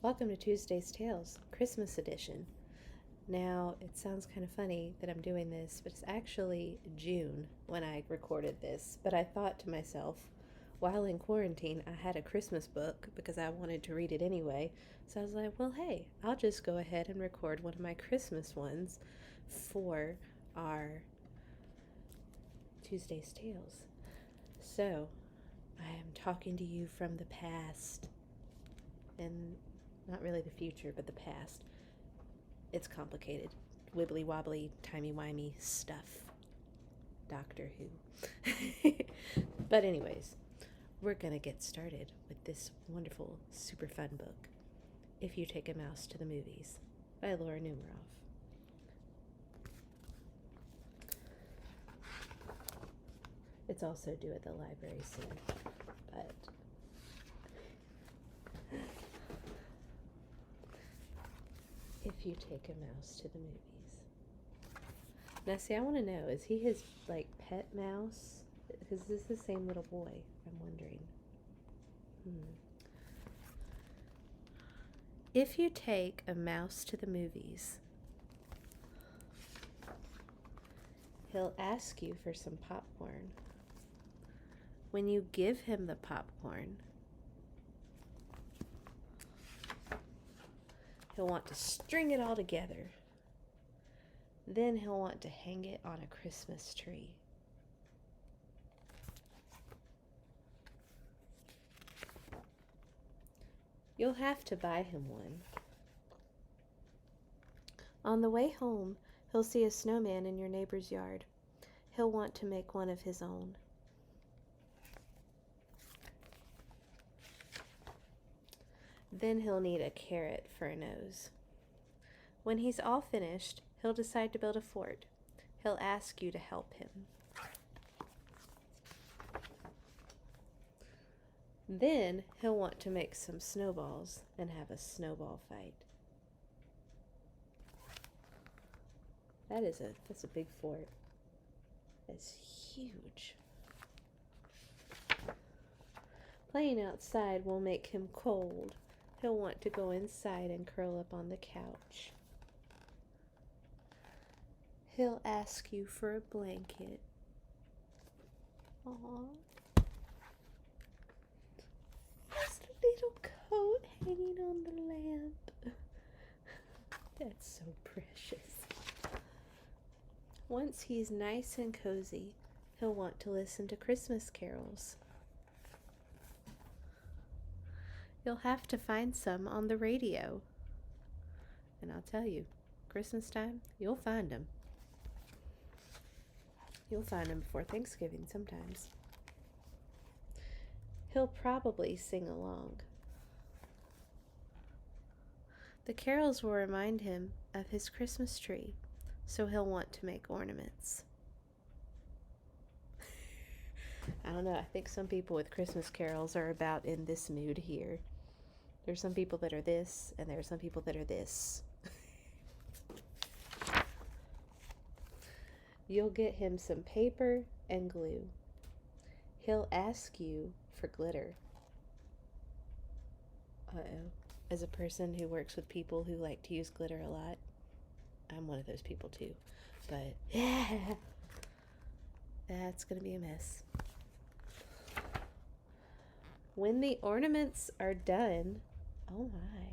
Welcome to Tuesday's Tales, Christmas edition. Now, it sounds kind of funny that I'm doing this, but it's actually June when I recorded this. But I thought to myself, while in quarantine, I had a Christmas book because I wanted to read it anyway. So I was like, well, hey, I'll just go ahead and record one of my Christmas ones for our Tuesday's Tales. So, I am talking to you from the past, and not really the future, but the past. It's complicated. Wibbly wobbly, timey wimey stuff. Doctor Who. But, anyways, we're going to get started with this wonderful, super fun book, If You Take a Mouse to the Movies by Laura Numeroff. It's also due at the library soon, but If You Take a Mouse to the Movies. Now, see, I want to know, is he his, pet mouse? Because this is the same little boy, I'm wondering. If you take a mouse to the movies, he'll ask you for some popcorn. When you give him the popcorn, he'll want to string it all together. Then he'll want to hang it on a Christmas tree. You'll have to buy him one. On the way home, he'll see a snowman in your neighbor's yard. He'll want to make one of his own. Then he'll need a carrot for a nose. When he's all finished, he'll decide to build a fort. He'll ask you to help him. Then he'll want to make some snowballs and have a snowball fight. That's a big fort. It's huge. Playing outside will make him cold. He'll want to go inside and curl up on the couch. He'll ask you for a blanket. Aww. Just a little coat hanging on the lamp. That's so precious. Once he's nice and cozy, he'll want to listen to Christmas carols. You'll have to find some on the radio. And I'll tell you, Christmas time, you'll find them. You'll find them before Thanksgiving sometimes. He'll probably sing along. The carols will remind him of his Christmas tree, so he'll want to make ornaments. I don't know, I think some people with Christmas carols are about in this mood here. There's some people that are this, and there are some people that are this. You'll get him some paper and glue. He'll ask you for glitter. Uh-oh. As a person who works with people who like to use glitter a lot, I'm one of those people too. But, yeah, that's going to be a mess. When the ornaments are done, oh my,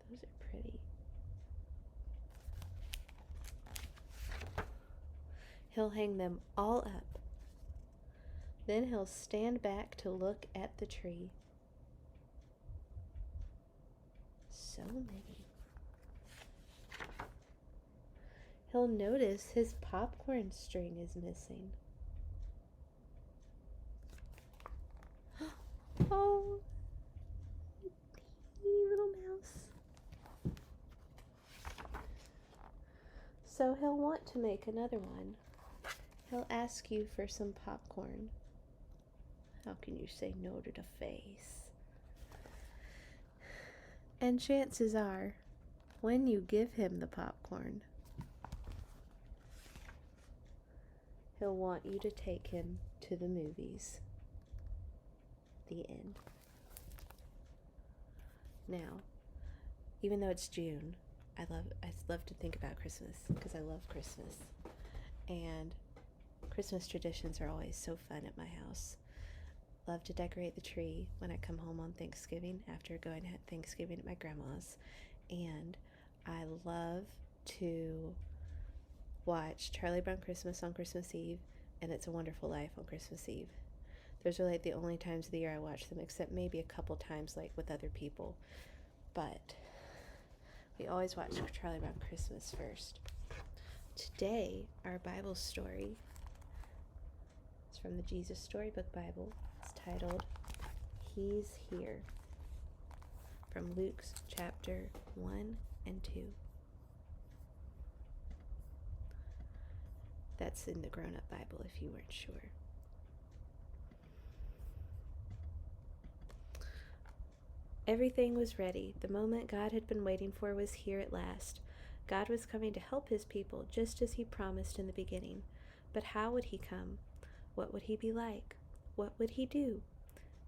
those are pretty. He'll hang them all up. Then he'll stand back to look at the tree. So many. He'll notice his popcorn string is missing. Oh, teeny little mouse. So he'll want to make another one. He'll ask you for some popcorn. How can you say no to the face? And chances are, when you give him the popcorn, he'll want you to take him to the movies. The end. Now, Even though it's June, I love to think about Christmas because I love Christmas. And Christmas traditions are always so fun at my house. Love to decorate the tree when I come home on Thanksgiving after going to Thanksgiving at my grandma's. And I love to watch Charlie Brown Christmas on Christmas Eve and It's a Wonderful Life on Christmas Eve. Those are like the only times of the year I watch them, except maybe a couple times like with other people. But we always watch Charlie Brown Christmas first. Today, our Bible story is from the Jesus Storybook Bible. It's titled, He's Here, from Luke's chapter 1 and 2. That's in the grown-up Bible if you weren't sure. Everything was ready. The moment God had been waiting for was here at last. God was coming to help his people, just as he promised in the beginning. But how would he come? What would he be like? What would he do?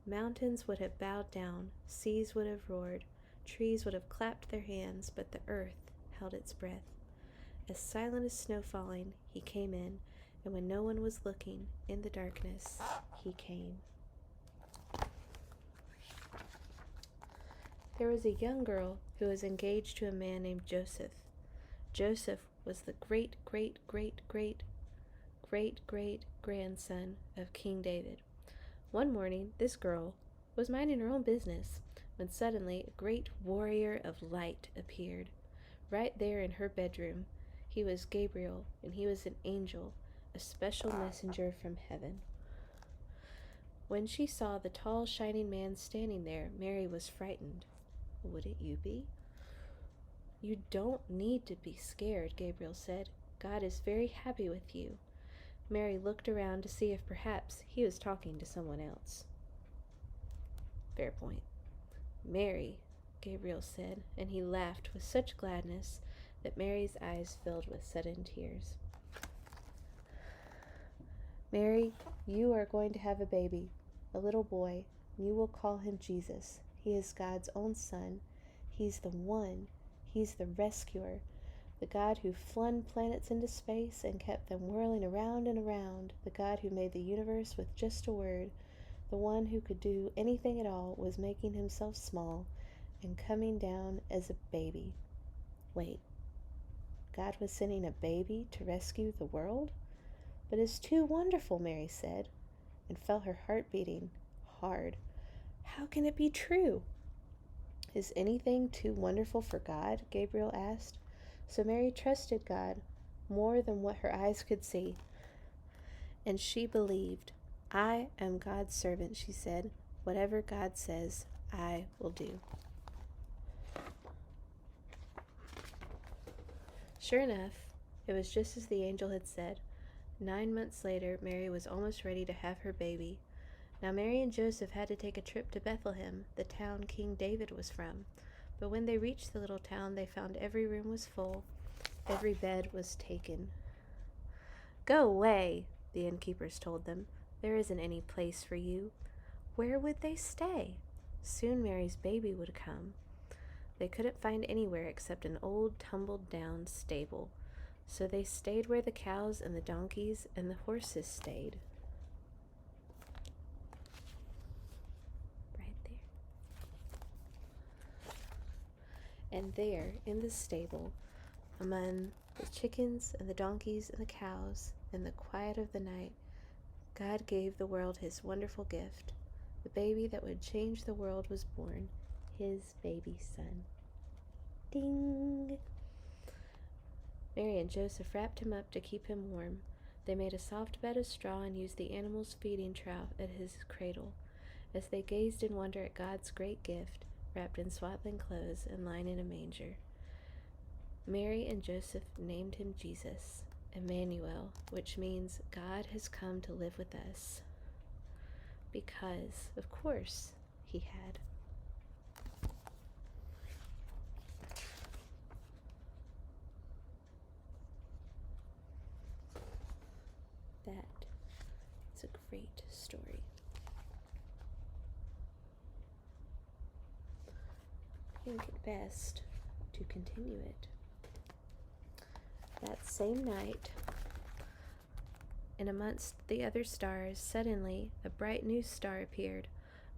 Mountains would have bowed down, seas would have roared, trees would have clapped their hands, but the earth held its breath. As silent as snow falling, he came in, and when no one was looking, in the darkness, he came. There was a young girl who was engaged to a man named Joseph. Joseph was the great-great-great-great-great-grandson of King David. One morning, this girl was minding her own business when suddenly a great warrior of light appeared. Right there in her bedroom, he was Gabriel, and he was an angel, a special messenger from heaven. When she saw the tall, shining man standing there, Mary was frightened. Wouldn't you be? You don't need to be scared, Gabriel said. God is very happy with you. Mary looked around to see if perhaps he was talking to someone else. Fair point. Mary, Gabriel said, and he laughed with such gladness that Mary's eyes filled with sudden tears. Mary, you are going to have a baby, a little boy, and you will call him Jesus. He is God's own son. He's the one. He's the rescuer, the God who flung planets into space and kept them whirling around and around, the God who made the universe with just a word, the one who could do anything at all was making himself small and coming down as a baby. Wait, God was sending a baby to rescue the world? But it's too wonderful, Mary said, and felt her heart beating hard. How can it be true? Is anything too wonderful for God? Gabriel asked. So Mary trusted God more than what her eyes could see. And she believed. I am God's servant, she said. Whatever God says, I will do. Sure enough, it was just as the angel had said. 9 months later, Mary was almost ready to have her baby. Now Mary and Joseph had to take a trip to Bethlehem, the town King David was from. But when they reached the little town, they found every room was full. Every bed was taken. Go away, the innkeepers told them. There isn't any place for you. Where would they stay? Soon Mary's baby would come. They couldn't find anywhere except an old tumbled-down stable. So they stayed where the cows and the donkeys and the horses stayed. Right there. And there, in the stable, among the chickens and the donkeys and the cows, in the quiet of the night, God gave the world his wonderful gift. The baby that would change the world was born, his baby son. Ding! Mary and Joseph wrapped him up to keep him warm. They made a soft bed of straw and used the animal's feeding trough as his cradle. As they gazed in wonder at God's great gift, wrapped in swaddling clothes and lying in a manger, Mary and Joseph named him Jesus, Emmanuel, which means God has come to live with us. Because, of course, he had. That is a great story. I think at best to continue it. That same night, and amongst the other stars, suddenly a bright new star appeared.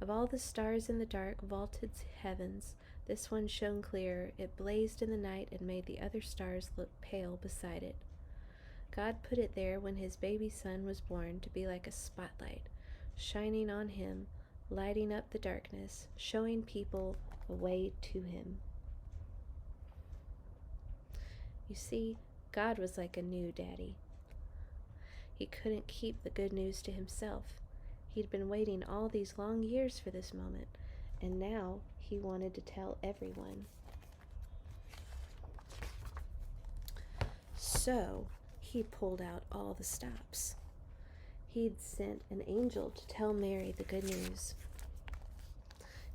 Of all the stars in the dark, vaulted heavens, this one shone clear. It blazed in the night and made the other stars look pale beside it. God put it there when his baby son was born to be like a spotlight, shining on him, lighting up the darkness, showing people a way to him. You see, God was like a new daddy. He couldn't keep the good news to himself. He'd been waiting all these long years for this moment, and now he wanted to tell everyone. So he pulled out all the stops. He'd sent an angel to tell Mary the good news.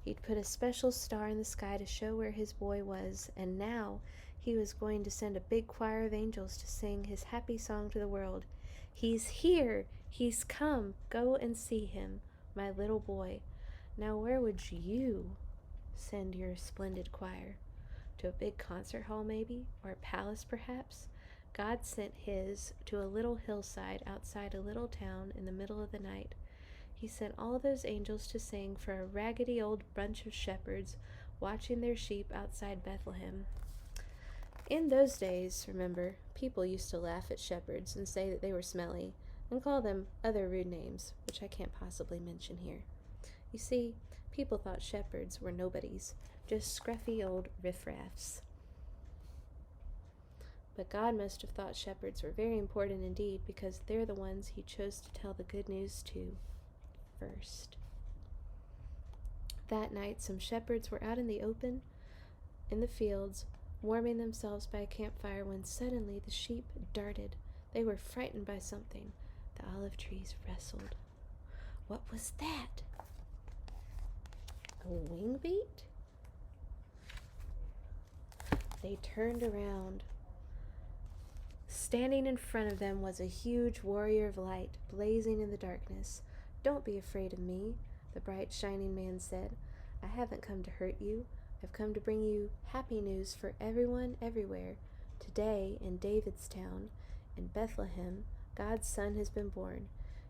He'd put a special star in the sky to show where his boy was, and now he was going to send a big choir of angels to sing his happy song to the world. He's here! He's come! Go and see him, my little boy. Now where would you send your splendid choir? To a big concert hall maybe? Or a palace perhaps? God sent his to a little hillside outside a little town in the middle of the night. He sent all those angels to sing for a raggedy old bunch of shepherds watching their sheep outside Bethlehem. In those days, remember, people used to laugh at shepherds and say that they were smelly, and call them other rude names, which I can't possibly mention here. You see, people thought shepherds were nobodies, just scruffy old riffraffs. But God must have thought shepherds were very important indeed, because they're the ones he chose to tell the good news to first. That night, some shepherds were out in the open, in the fields, warming themselves by a campfire, when suddenly the sheep darted. They were frightened by something. The olive trees rustled. What was that? A wing beat? They turned around. Standing in front of them was a huge warrior of light, blazing in the darkness. "Don't be afraid of me," the bright, shining man said. "I haven't come to hurt you. I've come to bring you happy news for everyone, everywhere. Today, in David's town, in Bethlehem, God's son has been born.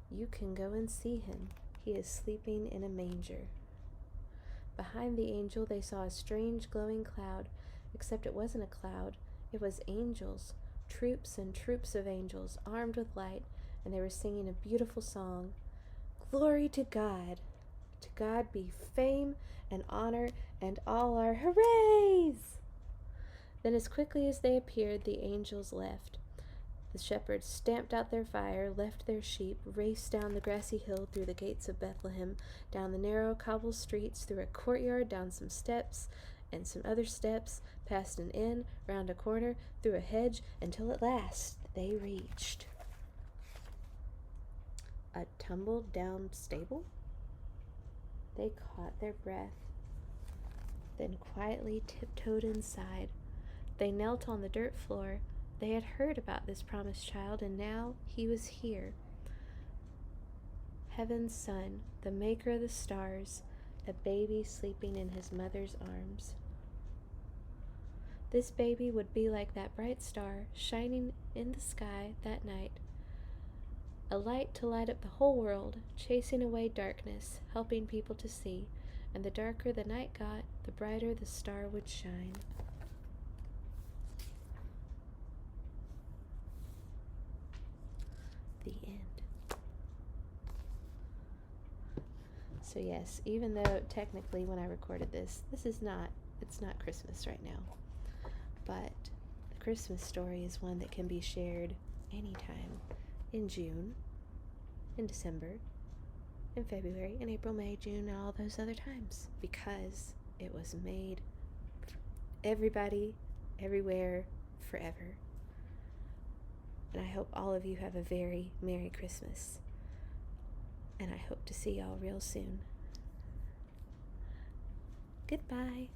You can go and see him. He is sleeping in a manger." Behind the angel, they saw a strange, glowing cloud, except it wasn't a cloud. It was angels, troops and troops of angels, armed with light, and they were singing a beautiful song. "Glory to God! To God be fame and honor and all our hoorays!" Then as quickly as they appeared, the angels left. The shepherds stamped out their fire, left their sheep, raced down the grassy hill, through the gates of Bethlehem, down the narrow cobble streets, through a courtyard, down some steps, and some other steps, past an inn, round a corner, through a hedge, until at last they reached a tumbled-down stable. They caught their breath, then quietly tiptoed inside. They knelt on the dirt floor. They had heard about this promised child, and now he was here. Heaven's son, the maker of the stars, a baby sleeping in his mother's arms. This baby would be like that bright star shining in the sky that night, a light to light up the whole world, chasing away darkness, helping people to see, and the darker the night got, the brighter the star would shine. The end. So yes, even though technically when I recorded this, it's not Christmas right now, but the Christmas story is one that can be shared anytime, in June, in December, in February, in April, May, June, and all those other times, because it was made for everybody, everywhere, forever. And I hope all of you have a very Merry Christmas. And I hope to see y'all real soon. Goodbye.